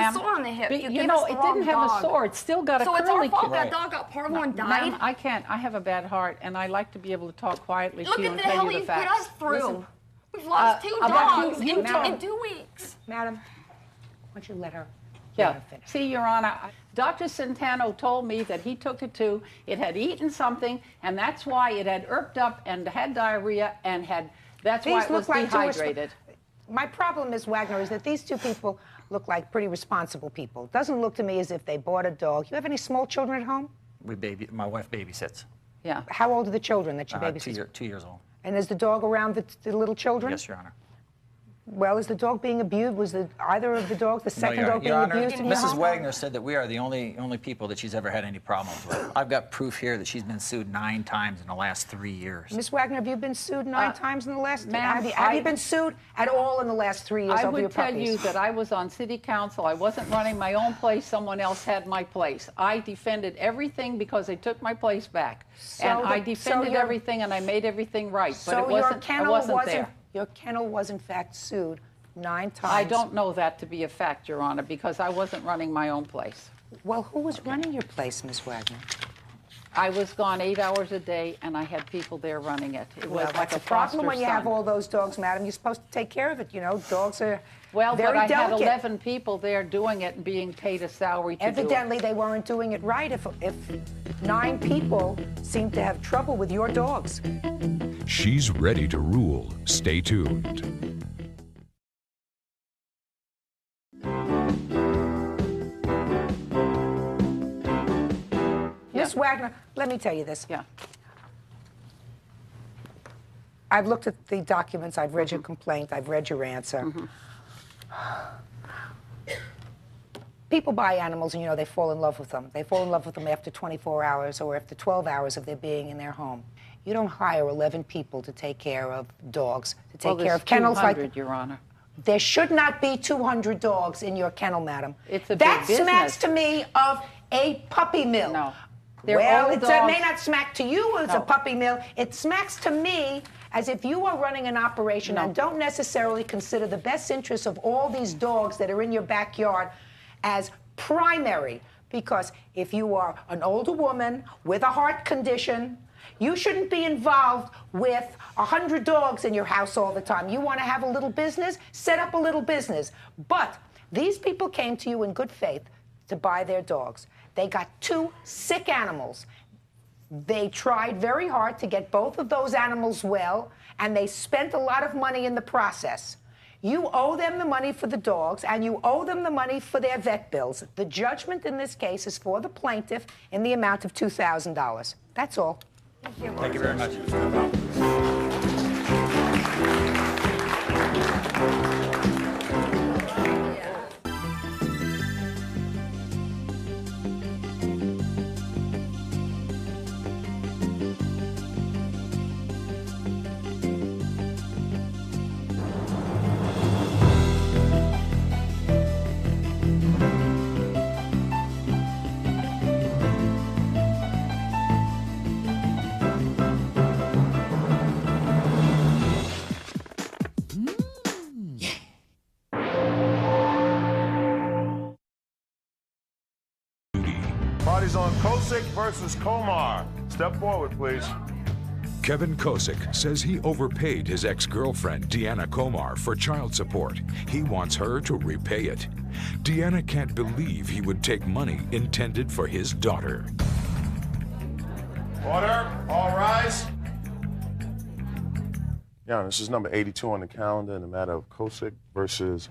a sore on the hip. You know, it didn't have a sore. It still got a curly. So it's our fault Right. that dog got parvo and died? Ma'am, I can't. I have a bad heart, and I like to be able to talk quietly to you and tell you the facts. Look at the hell you put us through. Listen, We've lost two dogs in 2 weeks. Madam, why don't you let her finish? See, Your Honor, Dr. Centeno told me that he took it too. It had eaten something, and that's why it had irked up and had diarrhea and had. That's why it was dehydrated. My problem, Ms. Wagner, is that these two people look like pretty responsible people. It doesn't look to me as if they bought a dog. You have any small children at home? My wife babysits. Yeah. How old are the children that you babysit? 2 years old. And is the dog around the little children? Yes, Your Honor. Well, is the dog being abused? Was either of the dogs, the second dog, being abused in your Mrs. home? Wagner said that we are the only people that she's ever had any problems with. I've got proof here that she's been sued 9 times in the last 3 years. Ms. Wagner, have you been sued 9 times in the last? Ma'am, have you been sued at all in the last 3 years over your puppies? I would tell you that I was on city council. I wasn't running my own place. Someone else had my place. I defended everything because they took my place back. And I defended everything, and I made everything right. But it wasn't, I wasn't there. Your kennel was, in fact, sued 9 times. I don't know that to be a fact, Your Honor, because I wasn't running my own place. Well, who was running your place, Ms. Wagner? I was gone 8 hours a day, and I had people there running it. It was like a problem when you foster have son. all those dogs, madam. You're supposed to take care of it. You know, dogs are Well, very but I delicate. had 11 people there doing it and being paid a salary to Evidently, do it. they weren't doing it right if 9 people seem to have trouble with your dogs. She's ready to rule. Stay tuned. Ms. Wagner, let me tell you this. Yeah. I've looked at the documents, I've read your complaint, I've read your answer. People buy animals and, you know, they fall in love with them. They fall in love with them after 24 hours or after 12 hours of their being in their home. You don't hire 11 people to take care of dogs, to take care of kennels like... 200, Your Honor. There should not be 200 dogs in your kennel, madam. It's a big that business. smacks to me of a puppy mill. No. Well, it may not smack to you as a puppy mill. It smacks to me as if you are running an operation and don't necessarily consider the best interests of all these dogs that are in your backyard as primary. Because if you are an older woman with a heart condition, you shouldn't be involved with 100 dogs in your house all the time. You want to have a little business? Set up a little business. But these people came to you in good faith to buy their dogs. They got 2 sick animals. They tried very hard to get both of those animals well, and they spent a lot of money in the process. You owe them the money for the dogs, and you owe them the money for their vet bills. The judgment in this case is for the plaintiff in the amount of $2,000. That's all. Thank you very much. Party's on Kosick versus Komar. Step forward, please. Kevin Kosick says he overpaid his ex-girlfriend, Deanna Komar, for child support. He wants her to repay it. Deanna can't believe he would take money intended for his daughter. Order, all rise. Yeah, this is number 82 on the calendar in the matter of Kosick versus